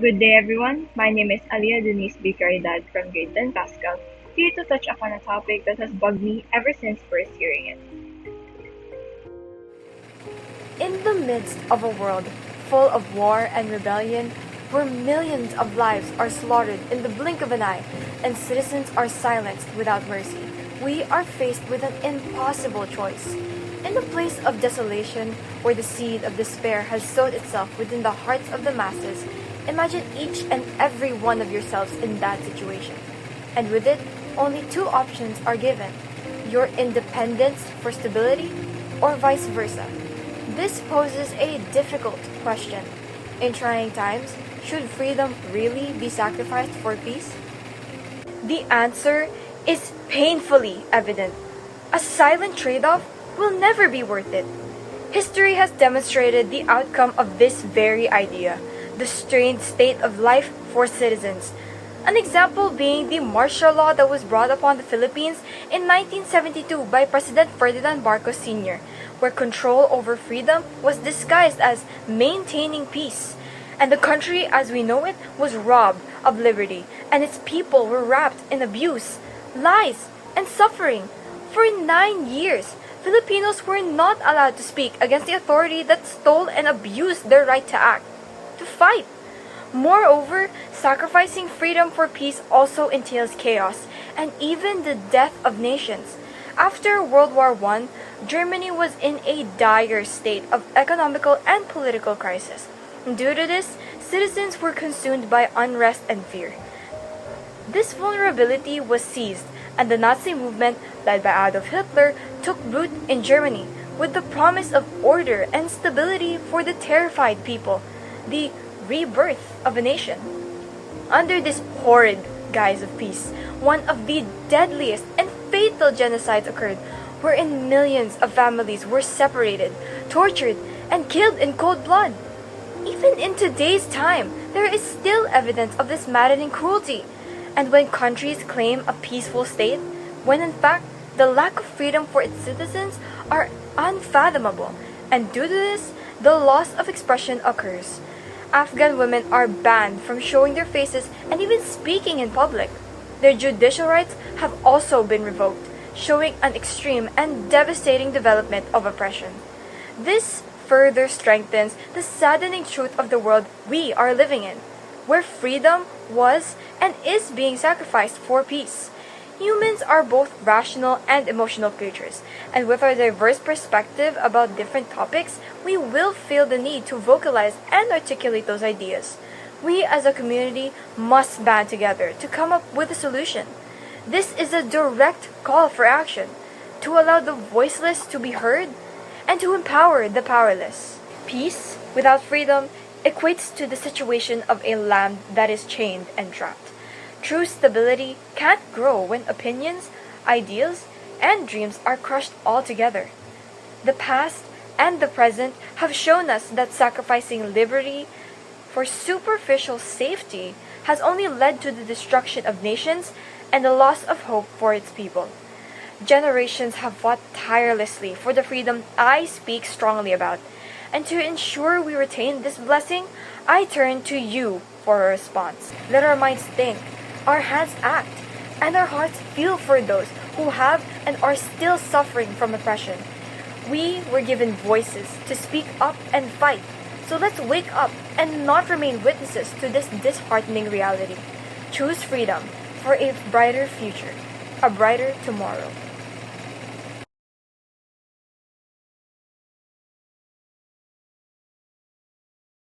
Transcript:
Good day, everyone. My name is Denise Caridad from grade 10 Pascal, here to touch upon a topic that has bugged me ever since first hearing it. In the midst of a world full of war and rebellion, where millions of lives are slaughtered in the blink of an eye and citizens are silenced without mercy, we are faced with an impossible choice. In the place of desolation, where the seed of despair has sowed itself within the hearts of the masses, imagine each and every one of yourselves in that situation. And with it, only two options are given: your independence for stability, or vice versa. This poses a difficult question. In trying times, should freedom really be sacrificed for peace? The answer is painfully evident. A silent trade off will never be worth it. History has demonstrated the outcome of this very idea: the strained state of life for citizens. An example being the martial law that was brought upon the Philippines in 1972 by President Ferdinand Marcos Sr., where control over freedom was disguised as maintaining peace, and the country as we know it was robbed of liberty, and its people were wrapped in abuse, lies, and suffering. For 9 years, Filipinos were not allowed to speak against the authority that stole and abused their right to act, to fight. Moreover, sacrificing freedom for peace also entails chaos and even the death of nations. After World War I, Germany was in a dire state of economical and political crisis. Due to this, citizens were consumed by unrest and fear. This vulnerability was seized, and the Nazi movement, led by Adolf Hitler, took root in Germany with the promise of order and stability for the terrified people, the rebirth of a nation. Under this horrid guise of peace, one of the deadliest and fatal genocides occurred, wherein millions of families were separated, tortured, and killed in cold blood. Even in today's time, there is still evidence of this maddening cruelty. And when countries claim a peaceful state, when in fact the lack of freedom for its citizens are unfathomable, and due to this, the loss of expression occurs. Afghan women are banned from showing their faces and even speaking in public. Their judicial rights have also been revoked, showing an extreme and devastating development of oppression. This further strengthens the saddening truth of the world we are living in, where freedom was and is being sacrificed for peace. Humans are both rational and emotional creatures, and with our diverse perspective about different topics, we will feel the need to vocalize and articulate those ideas. We as a community must band together to come up with a solution. This is a direct call for action, to allow the voiceless to be heard and to empower the powerless. Peace without freedom equates to the situation of a lamb that is chained and trapped. True stability can't grow when opinions, ideals, and dreams are crushed altogether. The past and the present have shown us that sacrificing liberty for superficial safety has only led to the destruction of nations and the loss of hope for its people. Generations have fought tirelessly for the freedom I speak strongly about, and to ensure we retain this blessing, I turn to you for a response. Let our minds think, our hands act, and our hearts feel for those who have and are still suffering from oppression. We were given voices to speak up and fight, so let's wake up and not remain witnesses to this disheartening reality. Choose freedom for a brighter future, a brighter tomorrow.